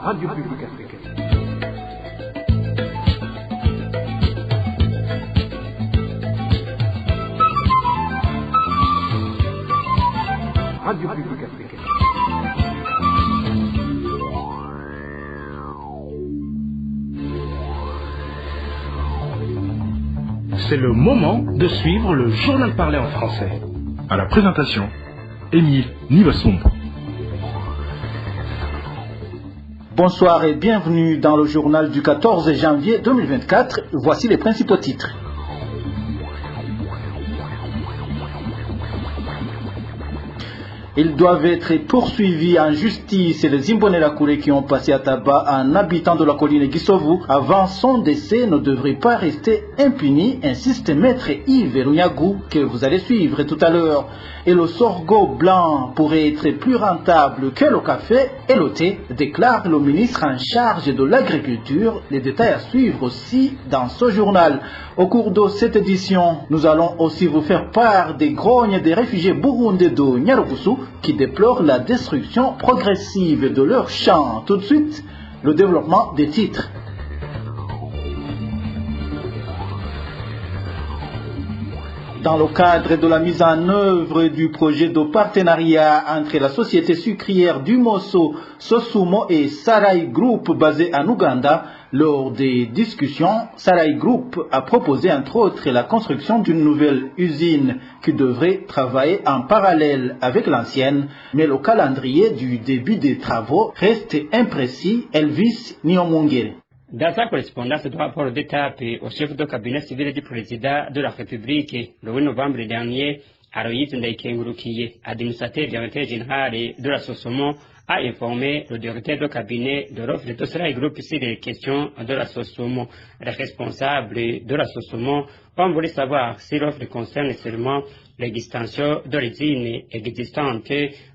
Radio Publique Africaine. Radio Publique Africaine. C'est le moment de suivre le journal parlé en français. À la présentation, Émile Nivasumbo. Bonsoir et bienvenue dans le journal du 14 janvier 2024. Voici les principaux titres. Ils doivent être poursuivis en justice, les Imbonerakure qui ont passé à tabac un habitant de la colline Gisovu avant son décès ne devraient pas rester impunis, insiste maître Yves Runyagu que vous allez suivre tout à l'heure. Et le sorgho blanc pourrait être plus rentable que le café et le thé, déclare le ministre en charge de l'agriculture. Les détails à suivre aussi dans ce journal. Au cours de cette édition, nous allons aussi vous faire part des grognes des réfugiés burundais de Nyarugusu qui déplorent la destruction progressive de leurs champs. Tout de suite, le développement des titres. Dans le cadre de la mise en œuvre du projet de partenariat entre la société sucrière du Mosso, Sosumo et Sarai Group basé en Ouganda, lors des discussions, Sarai Group a proposé entre autres la construction d'une nouvelle usine qui devrait travailler en parallèle avec l'ancienne, mais le calendrier du début des travaux reste imprécis. Elvis Niomungere. Dans sa correspondance de rapport d'étape au chef de cabinet civil du président de la République, le 8 novembre dernier, Aloïs Ndaikengurukiye, administrateur directeur général de la Sosomo, a informé le directeur de cabinet de l'offre de Sarai Group sur les questions de la Sosomo. Les responsables de la Sosomo ont voulu savoir si l'offre concerne seulement l'extension de l'usine existante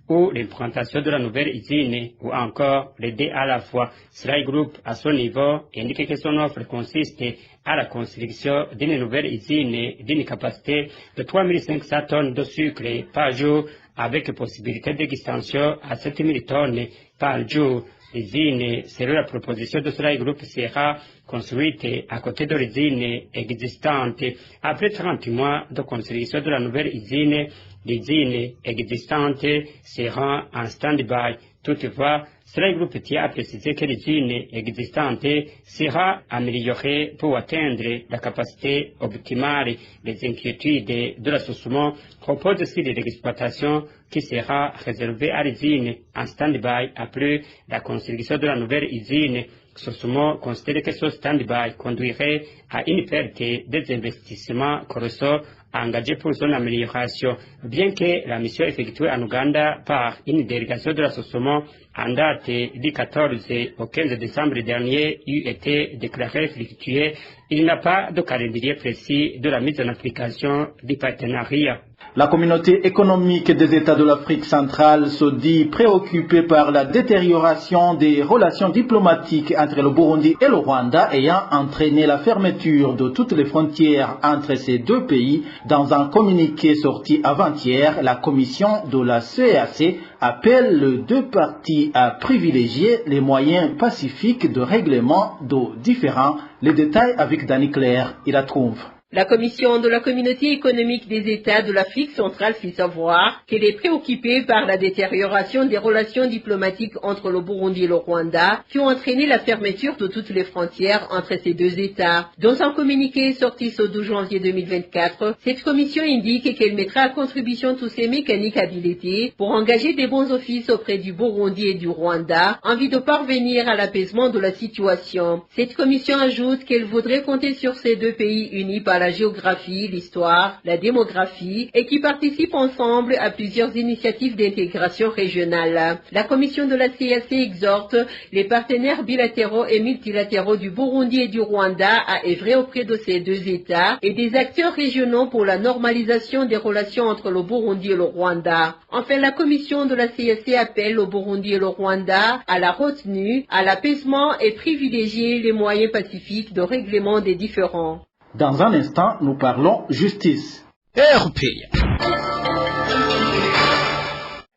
ou l'implantation de la nouvelle usine ou encore les deux à la fois. Sarai Group, à son niveau, indique que son offre consiste à la construction d'une nouvelle usine d'une capacité de 3500 tonnes de sucre par jour avec possibilité d'extension à 7000 tonnes par jour. L'usine, selon la proposition de Sarai Group, sera construite à côté de l'usine existante. Après 30 mois de construction de la nouvelle usine, l'usine existante sera en stand-by. Toutefois, Sarai Group tient à préciser que l'usine existante sera améliorée pour atteindre la capacité optimale. Les inquiétudes de la Sosumo proposent aussi de l'exploitation qui sera réservée à l'usine en stand-by après la construction de la nouvelle usine. Sosumo considère que ce stand-by conduirait à une perte des investissements colossaux engagés pour son amélioration, bien que la mission effectuée en Ouganda par une délégation de la Sosumo en date du 14 au 15 décembre dernier eût été déclarée fructueuse, il n'y a pas de calendrier précis de la mise en application du partenariat. La communauté économique des États de l'Afrique centrale se dit préoccupée par la détérioration des relations diplomatiques entre le Burundi et le Rwanda ayant entraîné la fermeture de toutes les frontières entre ces deux pays. Dans un communiqué sorti avant-hier, la commission de la CEAC appelle les deux parties à privilégier les moyens pacifiques de règlement de différends. Les détails avec Danny Claire, il la trouve. La commission de la communauté économique des États de l'Afrique centrale fit savoir qu'elle est préoccupée par la détérioration des relations diplomatiques entre le Burundi et le Rwanda qui ont entraîné la fermeture de toutes les frontières entre ces deux États. Dans un communiqué sorti ce 12 janvier 2024, cette commission indique qu'elle mettra à contribution tous ses mécaniques habilités pour engager des bons offices auprès du Burundi et du Rwanda en vue de parvenir à l'apaisement de la situation. Cette commission ajoute qu'elle voudrait compter sur ces deux pays unis par la géographie, l'histoire, la démographie et qui participent ensemble à plusieurs initiatives d'intégration régionale. La commission de la CAC exhorte les partenaires bilatéraux et multilatéraux du Burundi et du Rwanda à œuvrer auprès de ces deux États et des acteurs régionaux pour la normalisation des relations entre le Burundi et le Rwanda. Enfin, la commission de la CAC appelle le Burundi et le Rwanda à la retenue, à l'apaisement et privilégier les moyens pacifiques de règlement des différends. Dans un instant, nous parlons justice. RPA.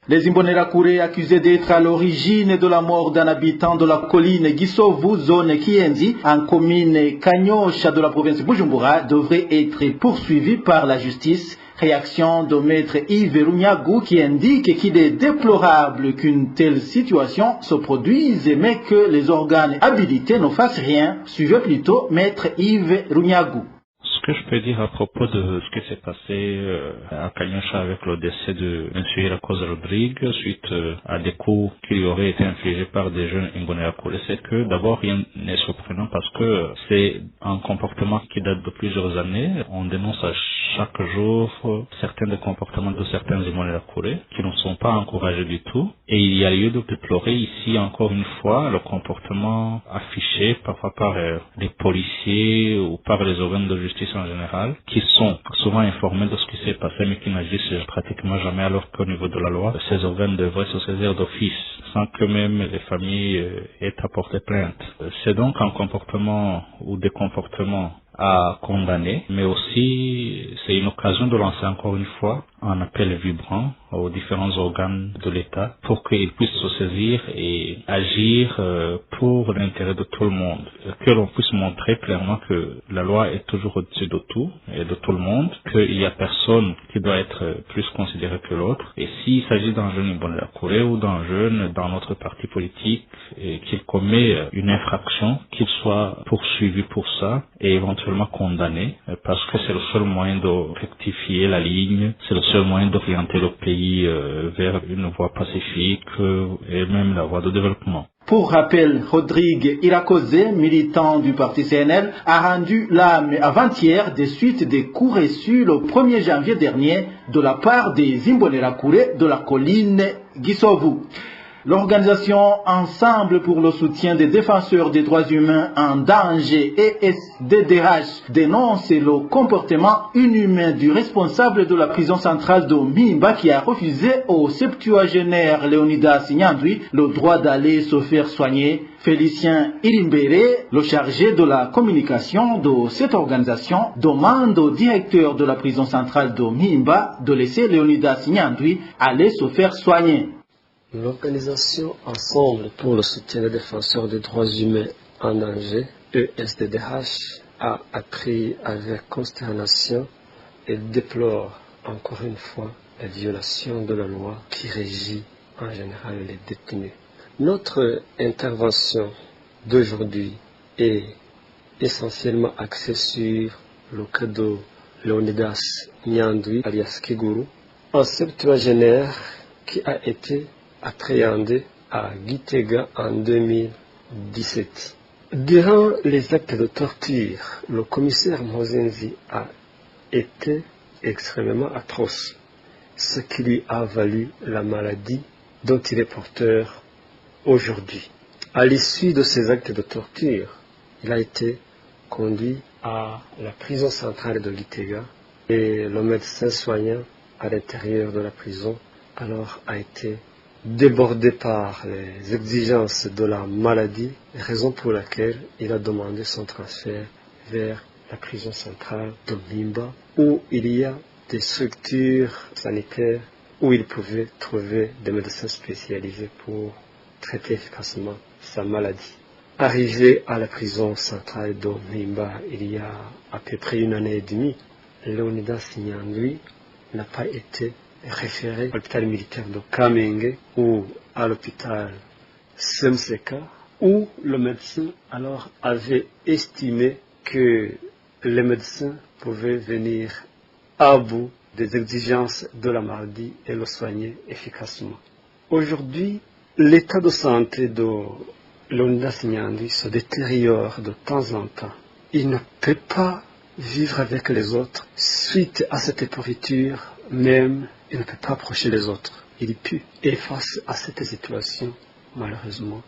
Les Imbonerakure accusés d'être à l'origine de la mort d'un habitant de la colline Gisovu, zone Kienzi, en commune Kanyosha de la province de Bujumbura, devraient être poursuivis par la justice. Réaction de maître Yves Runyagu qui indique qu'il est déplorable qu'une telle situation se produise mais que les organes habilités ne fassent rien. Suivez plutôt maître Yves Runyagu. Ce que je peux dire à propos de ce qui s'est passé à Kanyosha avec le décès de M. Irakoze Rodrigue suite à des coups qui lui auraient été infligés par des jeunes Imbonerakure, c'est que d'abord rien n'est surprenant parce que c'est un comportement qui date de plusieurs années. On dénonce à chaque jour certains des comportements de certains Imbonerakure qui ne sont pas encouragés du tout. Et il y a lieu de déplorer ici encore une fois le comportement affiché parfois par les policiers ou par les organes de justice en général, qui sont souvent informés de ce qui s'est passé mais qui n'agissent pratiquement jamais, alors qu'au niveau de la loi, ces organes devraient se saisir d'office sans que même les familles aient apporté plainte. C'est donc un comportement ou des comportements à condamner, mais aussi c'est une occasion de lancer encore une fois un appel vibrant aux différents organes de l'État pour qu'ils puissent se saisir et agir pour l'intérêt de tout le monde. Que l'on puisse montrer clairement que la loi est toujours au-dessus de tout et de tout le monde, qu'il n'y a personne qui doit être plus considéré que l'autre. Et s'il s'agit d'un jeune Imbonerakure ou d'un jeune dans notre parti politique et qu'il commet une infraction, qu'il soit poursuivi pour ça et éventuellement condamné, parce que c'est le seul moyen de rectifier la ligne, c'est le seul moyen d'orienter le pays vers une voie pacifique et même la voie de développement. Pour rappel, Rodrigue Irakoze, militant du parti CNL, a rendu l'âme avant-hier des suites des coups reçus le 1er janvier dernier de la part des Imbonerakure de la colline Gisovu. L'organisation Ensemble pour le soutien des défenseurs des droits humains en danger, ESDDH, dénonce le comportement inhumain du responsable de la prison centrale de Mimba qui a refusé au septuagénaire Léonidas Nyandwi le droit d'aller se faire soigner. Félicien Irimbere, le chargé de la communication de cette organisation, demande au directeur de la prison centrale de Mimba de laisser Léonidas Nyandwi aller se faire soigner. L'organisation Ensemble pour le soutien des défenseurs des droits humains en danger, ESDDH, a appris avec consternation et déplore encore une fois la violation de la loi qui régit en général les détenus. Notre intervention d'aujourd'hui est essentiellement axée sur le cas de Léonidas Nyandwi alias Kiguru, un septuagénaire qui a été appréhendé à Gitega en 2017. Durant les actes de torture, le commissaire Mozenzi a été extrêmement atroce, ce qui lui a valu la maladie dont il est porteur aujourd'hui. À l'issue de ces actes de torture, il a été conduit à la prison centrale de Gitega et le médecin soignant à l'intérieur de la prison alors a été débordé par les exigences de la maladie, raison pour laquelle il a demandé son transfert vers la prison centrale de Mimba, où il y a des structures sanitaires où il pouvait trouver des médecins spécialisés pour traiter efficacement sa maladie. Arrivé à la prison centrale de Mimba il y a à peu près 1 année et demie, Léonidas Nyandwi n'a pas été référé à l'hôpital militaire de Kamenge ou à l'hôpital Semseka, où le médecin alors avait estimé que les médecins pouvaient venir à bout des exigences de la maladie et le soigner efficacement. Aujourd'hui, l'état de santé de Léonidas Nyandwi se détériore de temps en temps. Il ne peut pas vivre avec les autres. Suite à cette pourriture, même, il ne peut pas approcher les autres. Il pue. Et face à cette situation, malheureusement,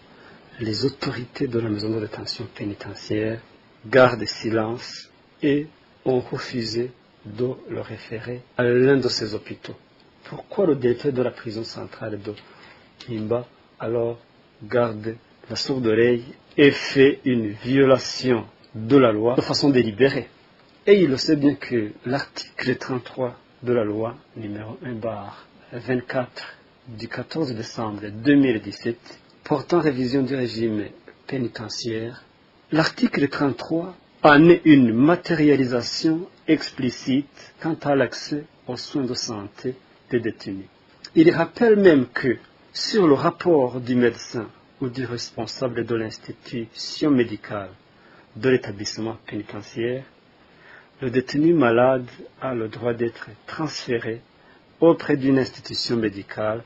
les autorités de la maison de détention pénitentiaire gardent silence et ont refusé de le référer à l'un de ces hôpitaux. Pourquoi le directeur de la prison centrale de Mimba alors garde la sourde oreille et fait une violation de la loi de façon délibérée? Et il sait bien que l'article 33 de la loi numéro 1/24 du 14 décembre 2017 portant révision du régime pénitentiaire, l'article 33 en est une matérialisation explicite quant à l'accès aux soins de santé des détenus. Il rappelle même que, sur le rapport du médecin ou du responsable de l'institution médicale de l'établissement pénitentiaire, le détenu malade a le droit d'être transféré auprès d'une institution médicale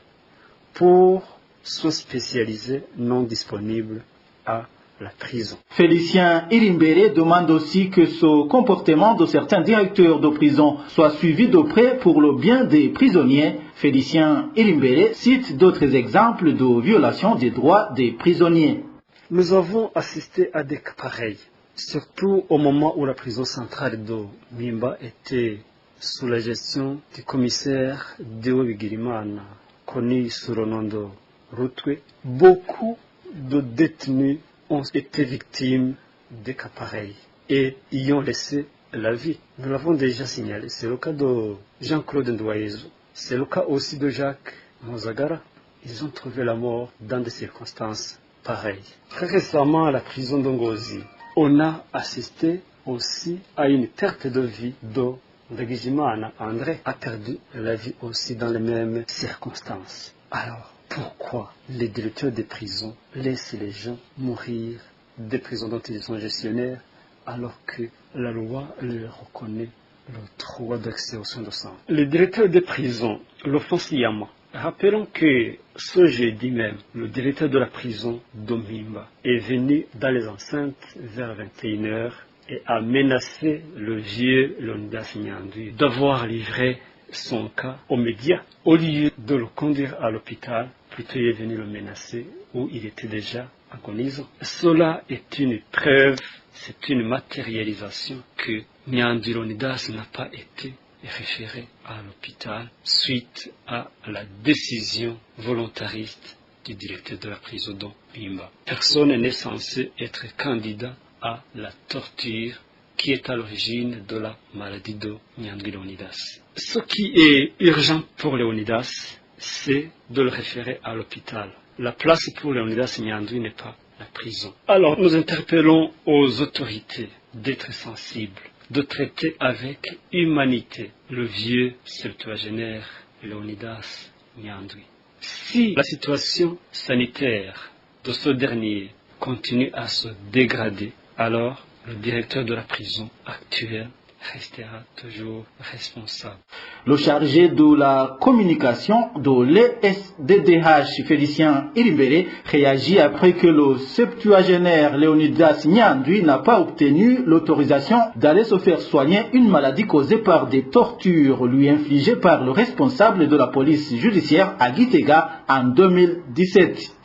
pour soins spécialisés non disponibles à la prison. Félicien Irimbere demande aussi que ce comportement de certains directeurs de prison soit suivi de près pour le bien des prisonniers. Félicien Irimbere cite d'autres exemples de violations des droits des prisonniers. Nous avons assisté à des cas pareils, surtout au moment où la prison centrale de Mimba était sous la gestion du commissaire Deo Bigirimana, connu sous le nom de Rutwe. Beaucoup de détenus ont été victimes de cas pareils et y ont laissé la vie. Nous l'avons déjà signalé. C'est le cas de Jean-Claude Ndwayezu. C'est le cas aussi de Jacques Mozagara. Ils ont trouvé la mort dans des circonstances pareilles. Très récemment, à la prison d'Ngozi, on a assisté aussi à une perte de vie de Ndagijimana. André a perdu la vie aussi dans les mêmes circonstances. Alors, pourquoi les directeurs des prisons laissent les gens mourir des prisons dont ils sont gestionnaires alors que la loi leur reconnaît le droit d'accès aux soins de santé? Les directeurs des prisons le font sciemment. Rappelons que ce jeudi même, le directeur de la prison d'Omimba est venu dans les enceintes vers 21h et a menacé le vieux Leonidas Nyandwi d'avoir livré son cas aux médias. Au lieu de le conduire à l'hôpital, plutôt il est venu le menacer où il était déjà agonisant. Cela est une preuve, c'est une matérialisation que Nyandwi Leonidas n'a pas été référé à l'hôpital suite à la décision volontariste du directeur de la prison de Mimba. Personne n'est censé être candidat à la torture qui est à l'origine de la maladie de Nyandwi Leonidas. Ce qui est urgent pour Leonidas, c'est de le référer à l'hôpital. La place pour Leonidas Nyandwi n'est pas la prison. Alors nous interpellons aux autorités d'être sensibles, de traiter avec humanité le vieux septuagénaire Leonidas Nyandwi. Si la situation sanitaire de ce dernier continue à se dégrader, alors le directeur de la prison actuelle restera toujours responsable. Le chargé de la communication de l'ESDDH, Félicien Irimbere, réagit après que le septuagénaire Leonidas Nyandwi n'a pas obtenu l'autorisation d'aller se faire soigner une maladie causée par des tortures lui infligées par le responsable de la police judiciaire à Gitega en 2017.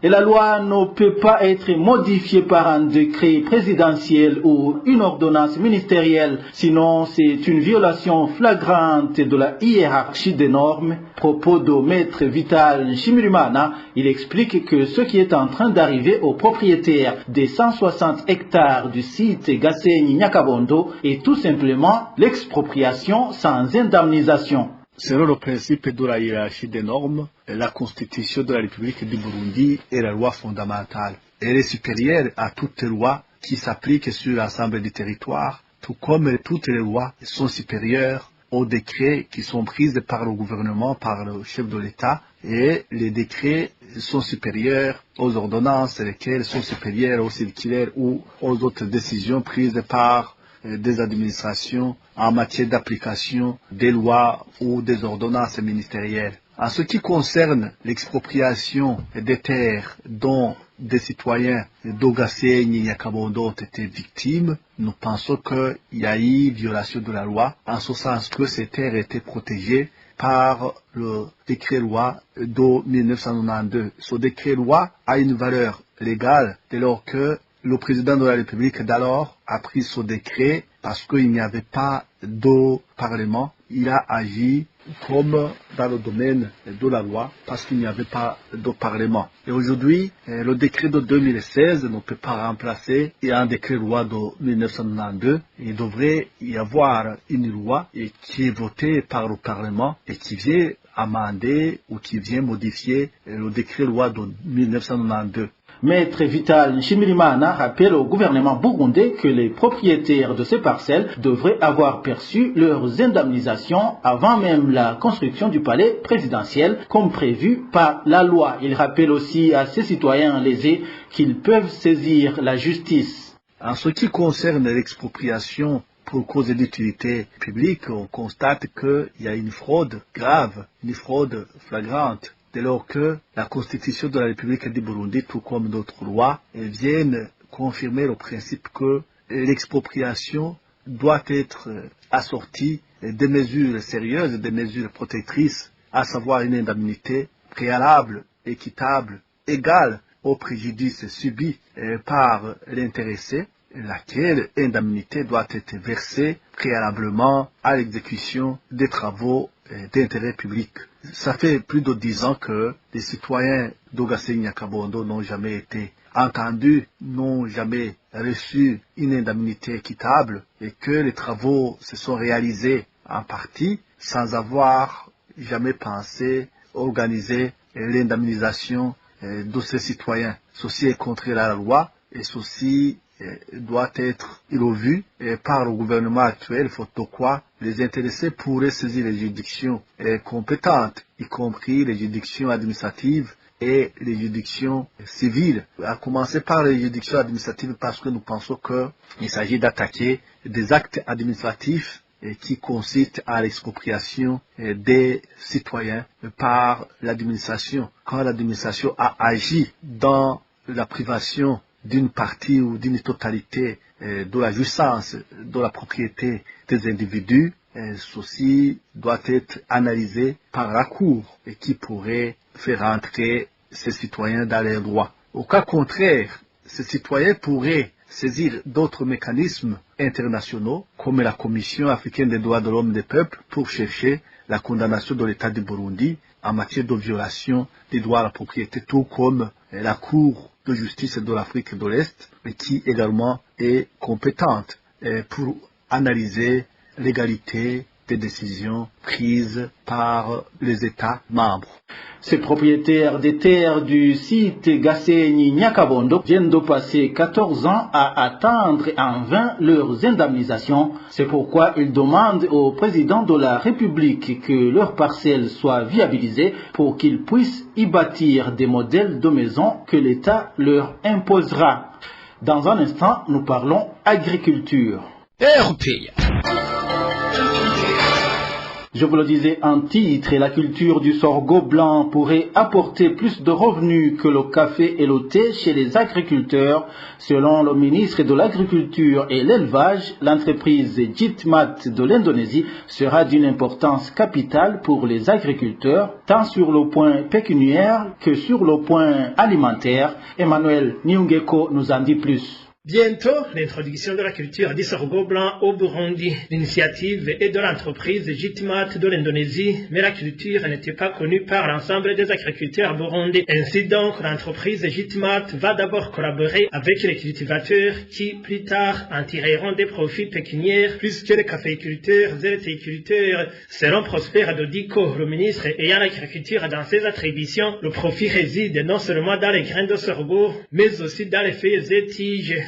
Et la loi ne peut pas être modifiée par un décret présidentiel ou une ordonnance ministérielle, sinon c'est une violation flagrante de la hiérarchie des normes. Propos de Maître Vital Shimirimana, il explique que ce qui est en train d'arriver aux propriétaires des 160 hectares du site Gasenyi-Nyakabondo est tout simplement l'expropriation sans indemnisation. Selon le principe de la hiérarchie des normes, la Constitution de la République du Burundi est la loi fondamentale. Elle est supérieure à toute loi qui s'applique sur l'ensemble du territoire, tout comme toutes les lois sont supérieures aux décrets qui sont pris par le gouvernement, par le chef de l'État, et les décrets sont supérieurs aux ordonnances, lesquelles sont supérieures aux circulaires ou aux autres décisions prises par des administrations en matière d'application des lois ou des ordonnances ministérielles. En ce qui concerne l'expropriation des terres dont des citoyens d'Ogasenyi et Nyakabondo ont été victimes, nous pensons qu'il y a eu violation de la loi, en ce sens que ces terres étaient protégées par le décret-loi de 1992. Ce décret-loi a une valeur légale dès lors que le président de la République d'alors a pris ce décret parce qu'il n'y avait pas de Parlement. Il a agi comme dans le domaine de la loi parce qu'il n'y avait pas de Parlement. Et aujourd'hui, le décret de 2016 ne peut pas remplacer un décret-loi de 1992. Il devrait y avoir une loi qui est votée par le Parlement et qui vient amender ou qui vient modifier le décret-loi de 1992. Maître Vital Nshimirimana rappelle au gouvernement burundais que les propriétaires de ces parcelles devraient avoir perçu leurs indemnisations avant même la construction du palais présidentiel comme prévu par la loi. Il rappelle aussi à ces citoyens lésés qu'ils peuvent saisir la justice. En ce qui concerne l'expropriation pour cause d'utilité publique, on constate qu'il y a une fraude grave, une fraude flagrante. Dès lors que la Constitution de la République du Burundi, tout comme d'autres lois, viennent confirmer le principe que l'expropriation doit être assortie des mesures sérieuses, des mesures protectrices, à savoir une indemnité préalable, équitable, égale au préjudice subi par l'intéressé, laquelle indemnité doit être versée préalablement à l'exécution des travaux d'intérêt public. Ça fait plus de 10 ans que les citoyens d'Ogassé Nyakabondo n'ont jamais été entendus, n'ont jamais reçu une indemnité équitable et que les travaux se sont réalisés en partie sans avoir jamais pensé organiser l'indemnisation de ces citoyens. Ceci est contraire à la loi et ceci doit être revu par le gouvernement actuel, faute de quoi les intéressés pourraient saisir les juridictions compétentes, y compris les juridictions administratives et les juridictions civiles. À commencer par les juridictions administratives parce que nous pensons qu'il s'agit d'attaquer des actes administratifs qui consistent à l'expropriation des citoyens par l'administration. Quand l'administration a agi dans la privation d'une partie ou d'une totalité de la jouissance de la propriété des individus, ceci doit être analysé par la Cour et qui pourrait faire entrer ces citoyens dans leurs droits. Au cas contraire, ces citoyens pourraient saisir d'autres mécanismes internationaux comme la Commission africaine des droits de l'homme et des peuples pour chercher la condamnation de l'État du Burundi en matière de violation des droits à la propriété, tout comme la Cour de justice de l'Afrique de l'Est, qui également est compétente pour analyser l'égalité des décisions prises par les États membres. Ces propriétaires des terres du site Gasenyi Nyakabondo viennent de passer 14 ans à attendre en vain leurs indemnisations. C'est pourquoi ils demandent au président de la République que leurs parcelles soient viabilisées pour qu'ils puissent y bâtir des modèles de maisons que l'État leur imposera. Dans un instant, nous parlons agriculture. Je vous le disais en titre, la culture du sorgho blanc pourrait apporter plus de revenus que le café et le thé chez les agriculteurs. Selon le ministre de l'Agriculture et l'Élevage, l'entreprise Jitmat de l'Indonésie sera d'une importance capitale pour les agriculteurs, tant sur le point pécuniaire que sur le point alimentaire. Emmanuel Nyungeko nous en dit plus. Bientôt, l'introduction de la culture du sorgho blanc au Burundi. L'initiative est de l'entreprise Jitmat de l'Indonésie, mais la culture n'était pas connue par l'ensemble des agriculteurs burundais. Ainsi donc, l'entreprise Jitmat va d'abord collaborer avec les cultivateurs qui, plus tard, en tireront des profits pécuniaires plus que les caféiculteurs et les théiculteurs. Selon Prosper Dodiko, le ministre ayant l'agriculture dans ses attributions, le profit réside non seulement dans les grains de sorgho, mais aussi dans les feuilles et tiges.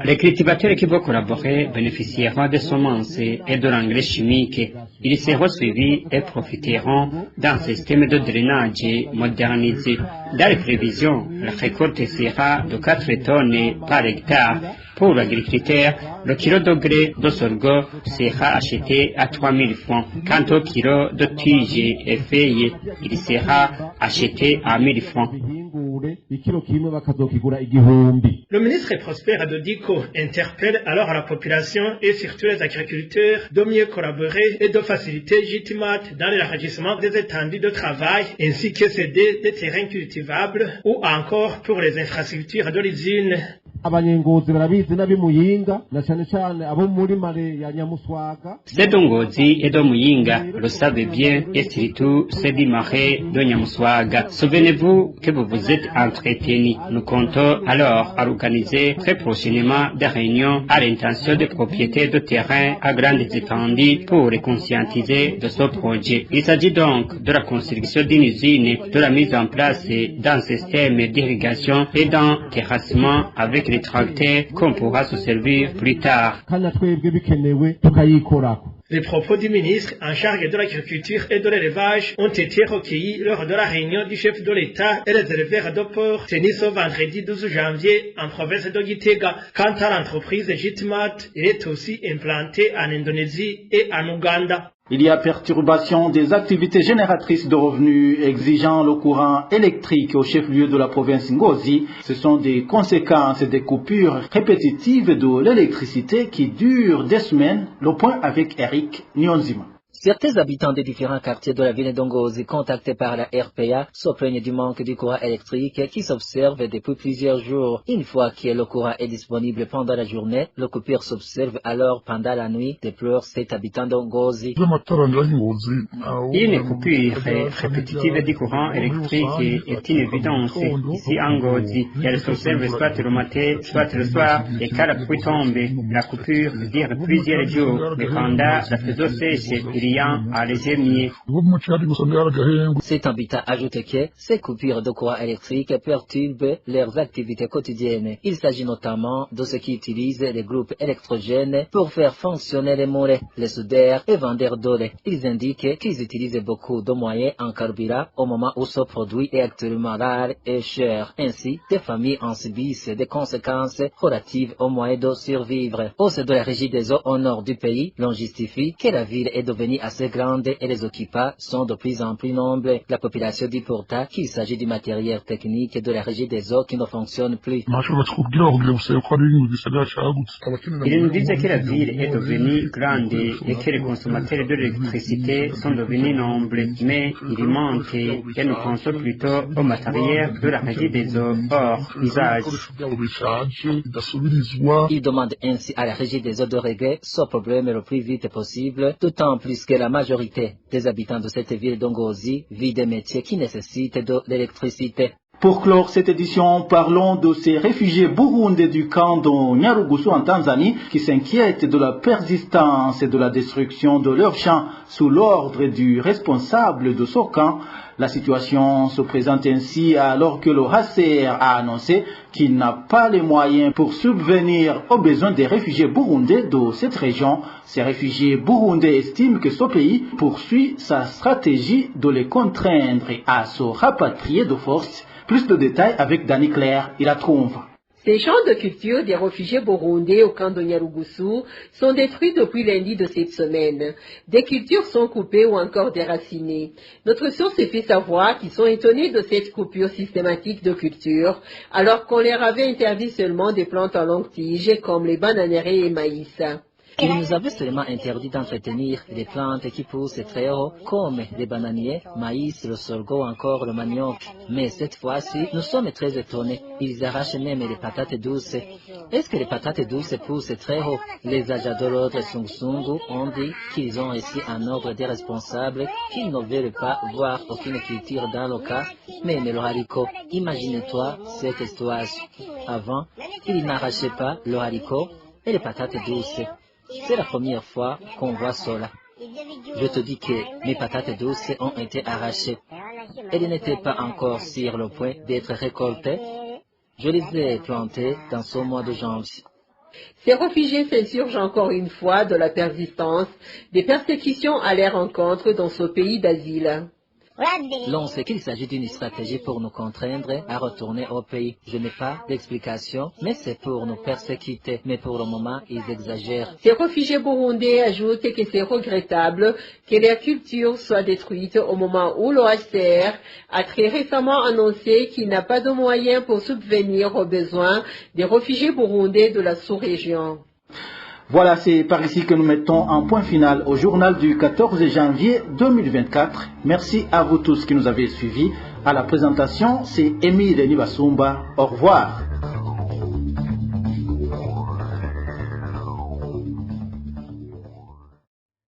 Les cultivateurs qui vont collaborer bénéficieront des semences et de l'engrais chimique. Ils seront suivis et profiteront d'un système de drainage modernisé. Dans les prévisions, la récolte sera de 4 tonnes par hectare. Pour l'agriculteur, le kilo de grès de sorgho sera acheté à 3000 francs. Quant au kilo de tiges et feuilles, il sera acheté à 1000 francs. Le ministre Prosper Dodiko interpelle alors à la population et surtout les agriculteurs de mieux collaborer et de faciliter Jitmat dans l'élargissement des étendues de travail ainsi que céder des terrains cultivables ou encore pour les infrastructures de l'usine. abanyengozi barabizi n'abimuyinga na cyane cyane abo muri mare ya Nyamuswaga. Ces Ngozi et de Muyinga le savent bien et surtout ceux du marais de Nyamuswaga. Souvenez-vous que vous vous êtes entretenus. Nous comptons alors à organiser très prochainement des réunions à l'intention des propriétaires de terrain à grandes étendues pour les conscientiser de ce projet. Il s'agit donc de la construction d'une usine, de la mise en place d'un système d'irrigation et d'un terrassement avec les tracteurs qu'on pourra se servir plus tard. Les propos du ministre en charge de l'agriculture et de l'élevage ont été recueillis lors de la réunion du chef de l'État et les éleveurs de porc tenue ce vendredi 12 janvier en province de Gitega. Quant à l'entreprise Jitmat, elle est aussi implantée en Indonésie et en Ouganda. Il y a perturbation des activités génératrices de revenus exigeant le courant électrique au chef-lieu de la province Ngozi. Ce sont des conséquences des coupures répétitives de l'électricité qui durent des semaines. Le point avec Eric Nyonzima. Certains habitants des différents quartiers de la ville d'Ngozi contactés par la RPA se plaignent du manque du courant électrique qui s'observe depuis plusieurs jours. Une fois que le courant est disponible pendant la journée, le coupure s'observe alors pendant la nuit, déplore cet habitant d'Ngozi. Une coupure répétitive du courant électrique est une évidence ici à Ngozi. Elle s'observe soit le matin, soit le soir, et quand la pluie tombe, la coupure dure plusieurs jours. Mais pendant la saison sèche, il y a à les émier. Cet habitant ajoute que ces coupures de courant électrique perturbent leurs activités quotidiennes. Il s'agit notamment de ceux qui utilisent les groupes électrogènes pour faire fonctionner les moulins, les soudeurs et vendeurs d'eau. Ils indiquent qu'ils utilisent beaucoup de moyens en carburant au moment où ce produit est actuellement rare et cher. Ainsi, des familles en subissent des conséquences relatives aux moyens de survivre. Au sein de la régie des eaux au nord du pays, l'on justifie que la ville est devenue assez grande et les occupants sont de plus en plus nombreux. La population dit pourtant qu'il s'agit du matériel technique de la régie des eaux qui ne fonctionne plus. Il nous disent que la ville est devenue grande et que les consommateurs de l'électricité sont devenus nombreux, mais il manque et nous pensons plutôt au matériel de la régie des eaux hors usage. Il demande ainsi à la régie des eaux de régler ce problème le plus vite possible, d'autant plus que la majorité des habitants de cette ville d'Ngozi vit des métiers qui nécessitent de l'électricité. Pour clore cette édition, parlons de ces réfugiés burundais du camp de Nyarugusu en Tanzanie qui s'inquiètent de la persistance et de la destruction de leurs champs sous l'ordre du responsable de ce camp. La situation se présente ainsi alors que le HCR a annoncé qu'il n'a pas les moyens pour subvenir aux besoins des réfugiés burundais de cette région. Ces réfugiés burundais estiment que ce pays poursuit sa stratégie de les contraindre à se rapatrier de force. Plus de détails avec Danny Claire, il la trouve. Ces champs de culture des réfugiés burundais au camp de Nyarugusu sont détruits depuis lundi de cette semaine. Des cultures sont coupées ou encore déracinées. Notre source fait savoir qu'ils sont étonnés de cette coupure systématique de culture, alors qu'on leur avait interdit seulement des plantes en longue tige comme les bananeraies et maïs. Il nous avait seulement interdit d'entretenir des plantes qui poussent très haut, comme les bananiers, maïs, le sorgho, encore le manioc. Mais cette fois-ci, nous sommes très étonnés. Ils arrachent même les patates douces. Est-ce que les patates douces poussent très haut? Les agents de l'ordre Sungsungu ont dit qu'ils ont ici un ordre des responsables qu'ils ne veulent pas voir aucune culture dans le cas, même le haricot. Imagine-toi cette histoire. Avant, ils n'arrachaient pas le haricot et les patates douces. C'est la première fois qu'on voit cela. Je te dis que mes patates douces ont été arrachées. Elles n'étaient pas encore sur le point d'être récoltées. Je les ai plantées dans ce mois de janvier. Ces réfugiés s'insurgent encore une fois de la persistance des persécutions à leur encontre dans ce pays d'asile. L'on sait qu'il s'agit d'une stratégie pour nous contraindre à retourner au pays. Je n'ai pas d'explication, mais c'est pour nous persécuter. Mais pour le moment, ils exagèrent. Ces réfugiés burundais ajoutent que c'est regrettable que leur culture soit détruite au moment où le HCR a très récemment annoncé qu'il n'a pas de moyens pour subvenir aux besoins des réfugiés burundais de la sous-région. Voilà, c'est par ici que nous mettons un point final au journal du 14 janvier 2024. Merci à vous tous qui nous avez suivis. À la présentation, c'est Émile Nibasumba. Au revoir.